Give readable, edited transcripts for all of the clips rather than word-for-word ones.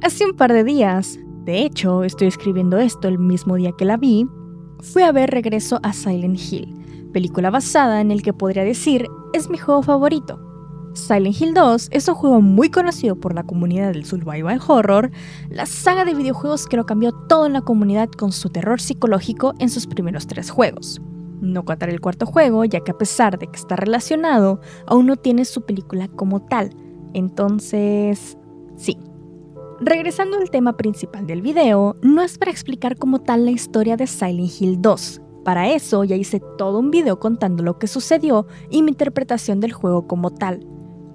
Hace un par de días, de hecho estoy escribiendo esto el mismo día que la vi, fui a ver Regreso a Silent Hill, película basada en el que podría decir es mi juego favorito. Silent Hill 2 es un juego muy conocido por la comunidad del survival horror, la saga de videojuegos que lo cambió todo en la comunidad con su terror psicológico en sus primeros 3 juegos. No contaré el cuarto juego, ya que a pesar de que está relacionado, aún no tiene su película como tal. Entonces, sí. Regresando al tema principal del video, no es para explicar como tal la historia de Silent Hill 2. Para eso ya hice todo un video contando lo que sucedió y mi interpretación del juego como tal.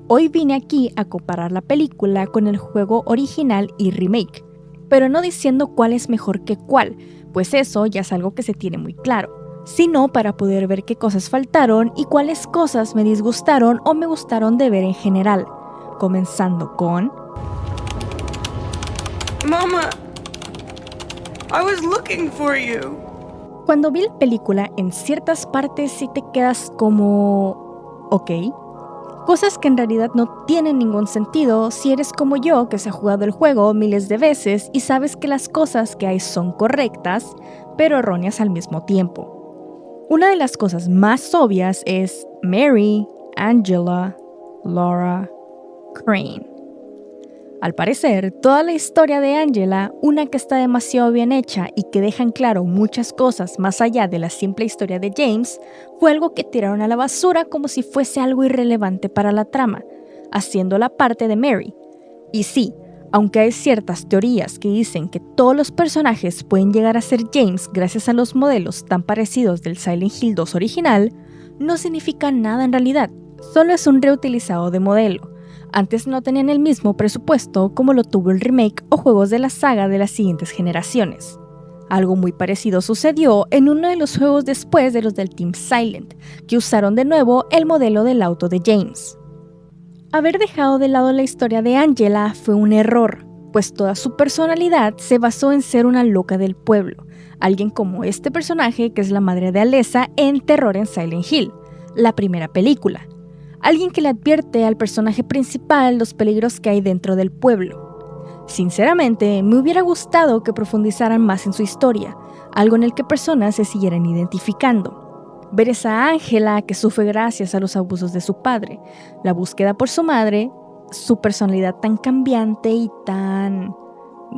Hoy vine aquí a comparar la película con el juego original y remake, pero no diciendo cuál es mejor que cuál, pues eso ya es algo que se tiene muy claro, sino para poder ver qué cosas faltaron y cuáles cosas me disgustaron o me gustaron de ver en general. Comenzando con... Mama, I was looking for you. Cuando vi la película, en ciertas partes sí te quedas como... ok. Cosas que en realidad no tienen ningún sentido si eres como yo, que se ha jugado el juego miles de veces y sabes que las cosas que hay son correctas, pero erróneas al mismo tiempo. Una de las cosas más obvias es Mary, Angela, Laura, Crane. Al parecer, toda la historia de Angela, una que está demasiado bien hecha y que dejan claro muchas cosas más allá de la simple historia de James, fue algo que tiraron a la basura como si fuese algo irrelevante para la trama, haciéndola parte de Mary. Y sí, aunque hay ciertas teorías que dicen que todos los personajes pueden llegar a ser James gracias a los modelos tan parecidos del Silent Hill 2 original, no significa nada en realidad, solo es un reutilizado de modelo. Antes no tenían el mismo presupuesto como lo tuvo el remake o juegos de la saga de las siguientes generaciones. Algo muy parecido sucedió en uno de los juegos después de los del Team Silent, que usaron de nuevo el modelo del auto de James. Haber dejado de lado la historia de Angela fue un error, pues toda su personalidad se basó en ser una loca del pueblo, alguien como este personaje que es la madre de Alessa en Terror en Silent Hill, la primera película. Alguien que le advierte al personaje principal los peligros que hay dentro del pueblo. Sinceramente, me hubiera gustado que profundizaran más en su historia, algo en el que personas se siguieran identificando. Ver esa Ángela que sufre gracias a los abusos de su padre, la búsqueda por su madre, su personalidad tan cambiante y tan...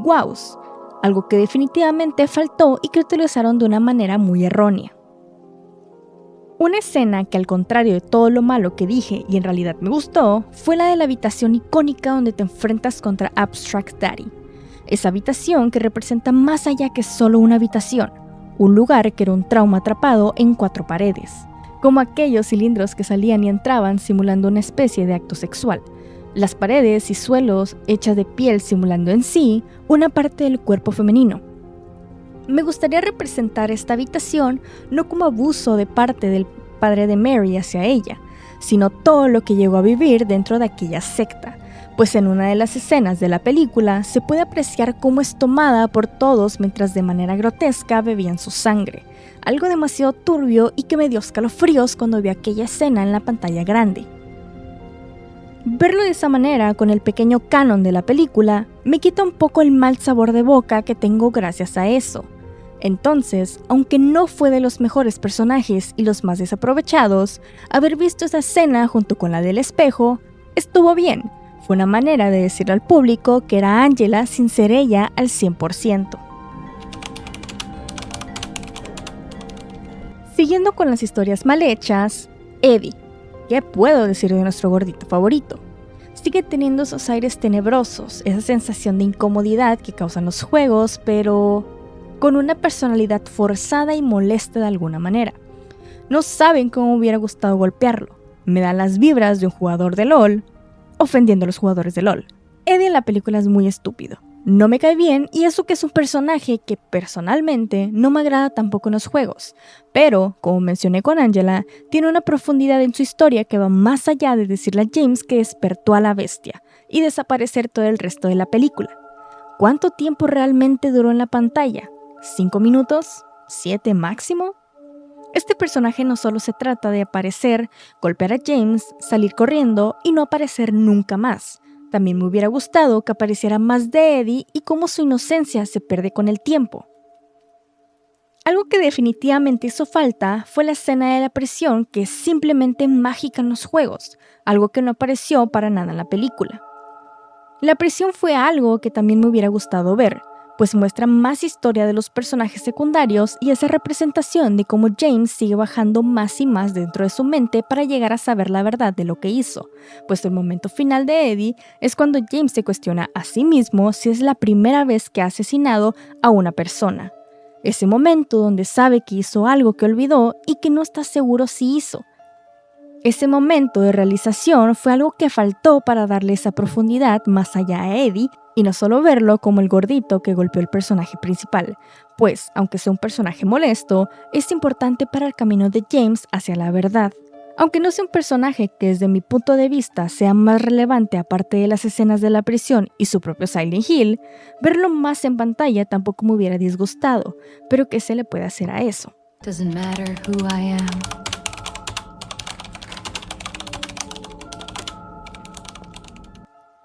guaus, algo que definitivamente faltó y que utilizaron de una manera muy errónea. Una escena que al contrario de todo lo malo que dije y en realidad me gustó, fue la de la habitación icónica donde te enfrentas contra Abstract Daddy. Esa habitación que representa más allá que solo una habitación, un lugar que era un trauma atrapado en 4 paredes, como aquellos cilindros que salían y entraban simulando una especie de acto sexual, las paredes y suelos hechas de piel simulando en sí una parte del cuerpo femenino. Me gustaría representar esta habitación no como abuso de parte del padre de Mary hacia ella, sino todo lo que llegó a vivir dentro de aquella secta, pues en una de las escenas de la película se puede apreciar cómo es tomada por todos mientras de manera grotesca bebían su sangre, algo demasiado turbio y que me dio escalofríos cuando vi aquella escena en la pantalla grande. Verlo de esa manera con el pequeño canon de la película me quita un poco el mal sabor de boca que tengo gracias a eso. Entonces, aunque no fue de los mejores personajes y los más desaprovechados, haber visto esa escena junto con la del espejo estuvo bien. Fue una manera de decirle al público que era Angela sin ser ella al 100%. Siguiendo con las historias mal hechas, Eddie, ¿qué puedo decir de nuestro gordito favorito? Sigue teniendo esos aires tenebrosos, esa sensación de incomodidad que causan los juegos, pero con una personalidad forzada y molesta de alguna manera. No saben cómo me hubiera gustado golpearlo. Me dan las vibras de un jugador de LOL, ofendiendo a los jugadores de LOL. Eddie en la película es muy estúpido. No me cae bien y eso que es un personaje que personalmente no me agrada tampoco en los juegos. Pero, como mencioné con Angela, tiene una profundidad en su historia que va más allá de decirle a James que despertó a la bestia y desaparecer todo el resto de la película. ¿Cuánto tiempo realmente duró en la pantalla? ¿5 minutos? ¿7 máximo? Este personaje no solo se trata de aparecer, golpear a James, salir corriendo y no aparecer nunca más. También me hubiera gustado que apareciera más de Eddie y cómo su inocencia se pierde con el tiempo. Algo que definitivamente hizo falta fue la escena de la prisión, que es simplemente mágica en los juegos, algo que no apareció para nada en la película. La prisión fue algo que también me hubiera gustado ver, pues muestra más historia de los personajes secundarios y esa representación de cómo James sigue bajando más y más dentro de su mente para llegar a saber la verdad de lo que hizo, pues el momento final de Eddie es cuando James se cuestiona a sí mismo si es la primera vez que ha asesinado a una persona. Ese momento donde sabe que hizo algo que olvidó y que no está seguro si hizo. Ese momento de realización fue algo que faltó para darle esa profundidad más allá a Eddie y no solo verlo como el gordito que golpeó al personaje principal, pues, aunque sea un personaje molesto, es importante para el camino de James hacia la verdad. Aunque no sea un personaje que desde mi punto de vista sea más relevante aparte de las escenas de la prisión y su propio Silent Hill, verlo más en pantalla tampoco me hubiera disgustado, pero ¿qué se le puede hacer a eso? Doesn't matter who I am.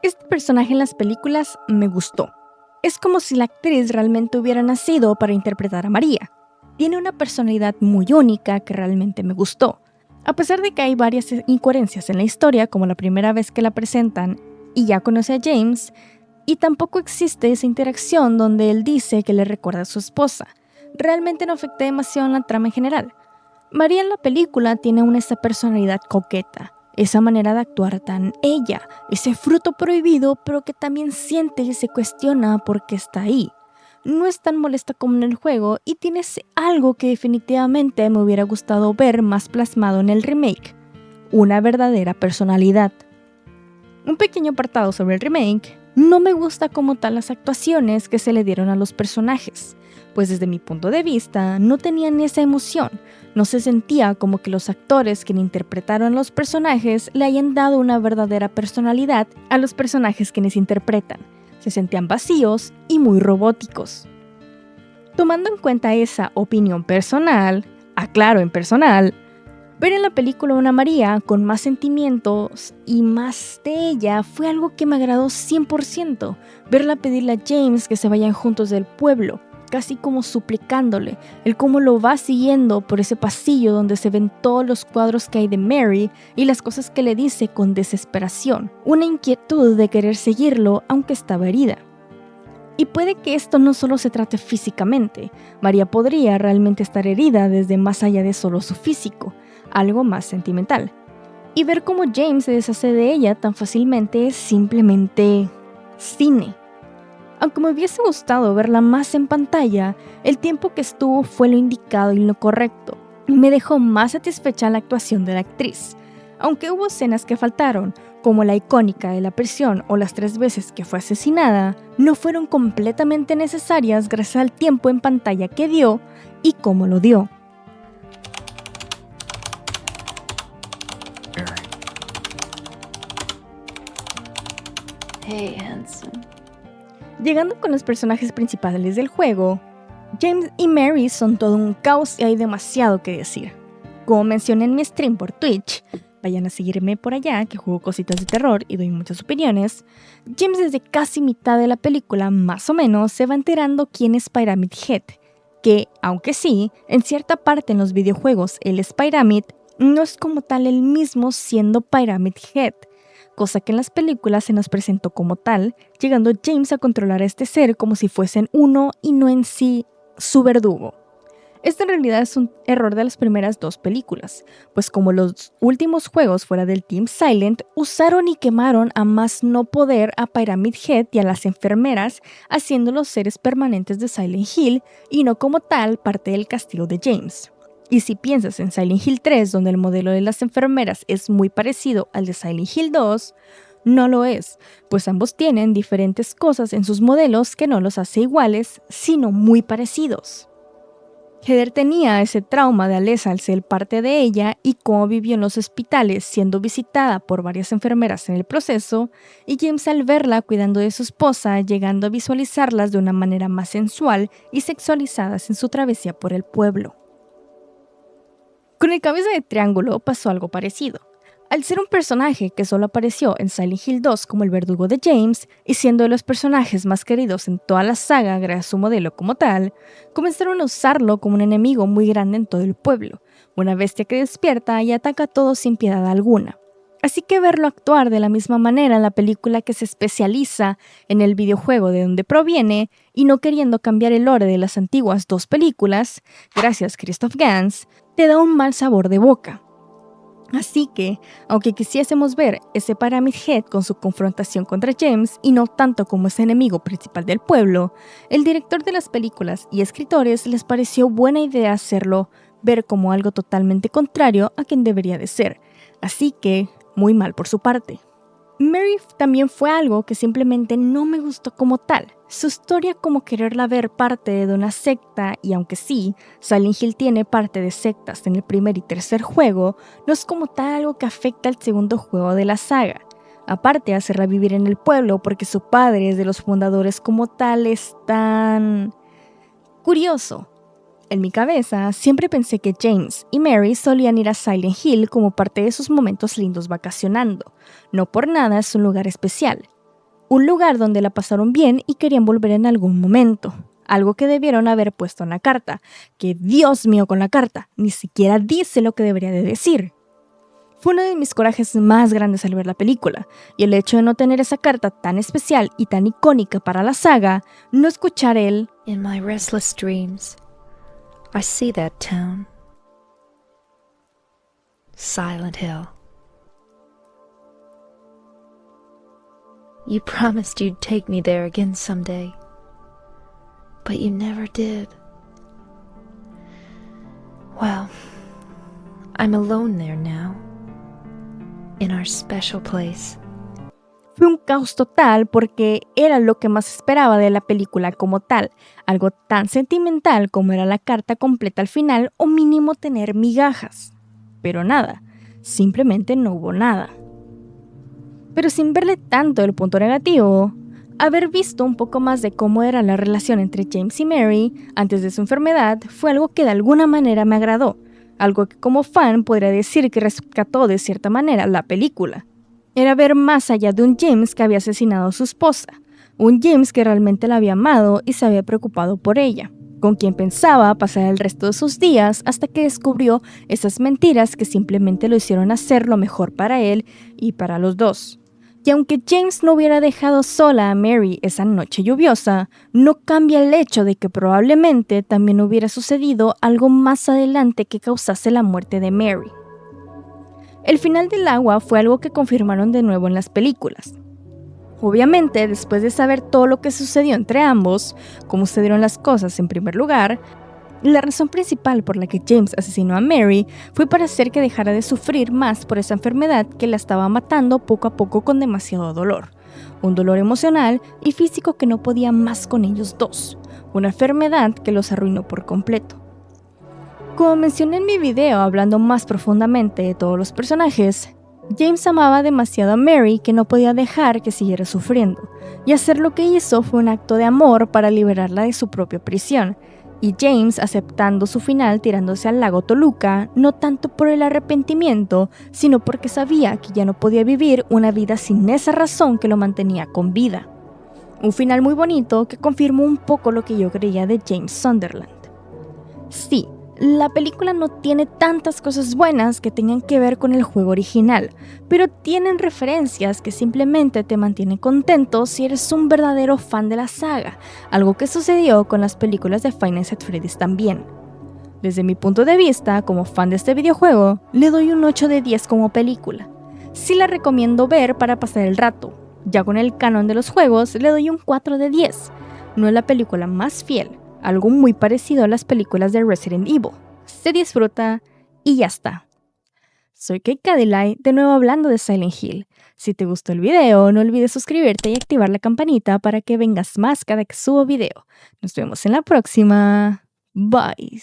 Este personaje en las películas me gustó. Es como si la actriz realmente hubiera nacido para interpretar a María. Tiene una personalidad muy única que realmente me gustó. A pesar de que hay varias incoherencias en la historia, como la primera vez que la presentan y ya conoce a James, y tampoco existe esa interacción donde él dice que le recuerda a su esposa, realmente no afecta demasiado en la trama en general. María en la película tiene esa personalidad coqueta, esa manera de actuar tan ella, ese fruto prohibido, pero que también siente y se cuestiona por qué está ahí. No es tan molesta como en el juego y tiene algo que definitivamente me hubiera gustado ver más plasmado en el remake, una verdadera personalidad. Un pequeño apartado sobre el remake: no me gusta como tal las actuaciones que se le dieron a los personajes, pues desde mi punto de vista no tenían esa emoción, no se sentía como que los actores que interpretaron a los personajes le hayan dado una verdadera personalidad a los personajes quienes interpretan. Se sentían vacíos y muy robóticos. Tomando en cuenta esa opinión personal, aclaro en personal, ver en la película una María con más sentimientos y más de ella fue algo que me agradó 100%. Verla pedirle a James que se vayan juntos del pueblo, casi como suplicándole, el cómo lo va siguiendo por ese pasillo donde se ven todos los cuadros que hay de Mary y las cosas que le dice con desesperación, una inquietud de querer seguirlo aunque estaba herida. Y puede que esto no solo se trate físicamente, María podría realmente estar herida desde más allá de solo su físico, algo más sentimental. Y ver cómo James se deshace de ella tan fácilmente es simplemente cine. Aunque me hubiese gustado verla más en pantalla, el tiempo que estuvo fue lo indicado y lo correcto. Me dejó más satisfecha la actuación de la actriz. Aunque hubo escenas que faltaron, como la icónica de la prisión o las 3 veces que fue asesinada, no fueron completamente necesarias gracias al tiempo en pantalla que dio y cómo lo dio. Hey, handsome. Llegando con los personajes principales del juego, James y Mary son todo un caos y hay demasiado que decir. Como mencioné en mi stream por Twitch, vayan a seguirme por allá que juego cositas de terror y doy muchas opiniones, James desde casi mitad de la película más o menos se va enterando quién es Pyramid Head, que aunque sí, en cierta parte en los videojuegos él es Pyramid, no es como tal el mismo siendo Pyramid Head, cosa que en las películas se nos presentó como tal, llegando James a controlar a este ser como si fuesen uno y no en sí su verdugo. Esto en realidad es un error de las primeras 2 películas, pues como los últimos juegos fuera del Team Silent, usaron y quemaron a más no poder a Pyramid Head y a las enfermeras, haciéndolos seres permanentes de Silent Hill y no como tal parte del castigo de James. Y si piensas en Silent Hill 3, donde el modelo de las enfermeras es muy parecido al de Silent Hill 2, no lo es, pues ambos tienen diferentes cosas en sus modelos que no los hace iguales, sino muy parecidos. Heather tenía ese trauma de Alessa al ser parte de ella y cómo vivió en los hospitales siendo visitada por varias enfermeras en el proceso, y James al verla cuidando de su esposa, llegando a visualizarlas de una manera más sensual y sexualizadas en su travesía por el pueblo. Con el cabeza de triángulo pasó algo parecido. Al ser un personaje que solo apareció en Silent Hill 2 como el verdugo de James y siendo de los personajes más queridos en toda la saga gracias a su modelo como tal, comenzaron a usarlo como un enemigo muy grande en todo el pueblo, una bestia que despierta y ataca a todos sin piedad alguna. Así que verlo actuar de la misma manera en la película que se especializa en el videojuego de donde proviene y no queriendo cambiar el lore de las antiguas 2 películas, gracias Christoph Gans, te da un mal sabor de boca. Así que, aunque quisiésemos ver ese Pyramid Head con su confrontación contra James y no tanto como ese enemigo principal del pueblo, el director de las películas y escritores les pareció buena idea hacerlo ver como algo totalmente contrario a quien debería de ser. Así que, muy mal por su parte. Mary también fue algo que simplemente no me gustó como tal. Su historia como quererla ver parte de una secta, y aunque sí, Silent Hill tiene parte de sectas en el primer y tercer juego, no es como tal algo que afecta al segundo juego de la saga. Aparte de hacerla vivir en el pueblo porque su padre es de los fundadores como tal, es tan curioso. En mi cabeza siempre pensé que James y Mary solían ir a Silent Hill como parte de sus momentos lindos vacacionando. No por nada es un lugar especial. Un lugar donde la pasaron bien y querían volver en algún momento. Algo que debieron haber puesto en la carta. Que Dios mío con la carta, ni siquiera dice lo que debería de decir. Fue uno de mis corajes más grandes al ver la película, y el hecho de no tener esa carta tan especial y tan icónica para la saga, no escuchar el In my restless dreams, I see that town. Silent Hill. You promised you'd take me there again someday, but you never did. Well, I'm alone there now, in our special place. Fue un caos total porque era lo que más esperaba de la película como tal, algo tan sentimental como era la carta completa al final o mínimo tener migajas. Pero nada, simplemente no hubo nada. Pero sin verle tanto el punto negativo, haber visto un poco más de cómo era la relación entre James y Mary antes de su enfermedad fue algo que de alguna manera me agradó, algo que como fan podría decir que rescató de cierta manera la película. Era ver más allá de un James que había asesinado a su esposa, un James que realmente la había amado y se había preocupado por ella, con quien pensaba pasar el resto de sus días hasta que descubrió esas mentiras que simplemente lo hicieron hacer lo mejor para él y para los dos. Y aunque James no hubiera dejado sola a Mary esa noche lluviosa, no cambia el hecho de que probablemente también hubiera sucedido algo más adelante que causase la muerte de Mary. El final del agua fue algo que confirmaron de nuevo en las películas. Obviamente, después de saber todo lo que sucedió entre ambos, cómo sucedieron las cosas en primer lugar, la razón principal por la que James asesinó a Mary fue para hacer que dejara de sufrir más por esa enfermedad que la estaba matando poco a poco con demasiado dolor. Un dolor emocional y físico que no podía más con ellos dos. Una enfermedad que los arruinó por completo. Como mencioné en mi video hablando más profundamente de todos los personajes, James amaba demasiado a Mary que no podía dejar que siguiera sufriendo, y hacer lo que hizo fue un acto de amor para liberarla de su propia prisión, y James aceptando su final tirándose al lago Toluca, no tanto por el arrepentimiento, sino porque sabía que ya no podía vivir una vida sin esa razón que lo mantenía con vida. Un final muy bonito que confirmó un poco lo que yo creía de James Sunderland. Sí, la película no tiene tantas cosas buenas que tengan que ver con el juego original, pero tienen referencias que simplemente te mantienen contento si eres un verdadero fan de la saga, algo que sucedió con las películas de Five Nights at Freddy's también. Desde mi punto de vista, como fan de este videojuego, le doy un 8 de 10 como película. Sí la recomiendo ver para pasar el rato. Ya con el canon de los juegos, le doy un 4 de 10. No es la película más fiel, algo muy parecido a las películas de Resident Evil. Se disfruta y ya está. Soy Kate Cadillac, de nuevo hablando de Silent Hill. Si te gustó el video, no olvides suscribirte y activar la campanita para que vengas más cada que subo video. Nos vemos en la próxima. Bye.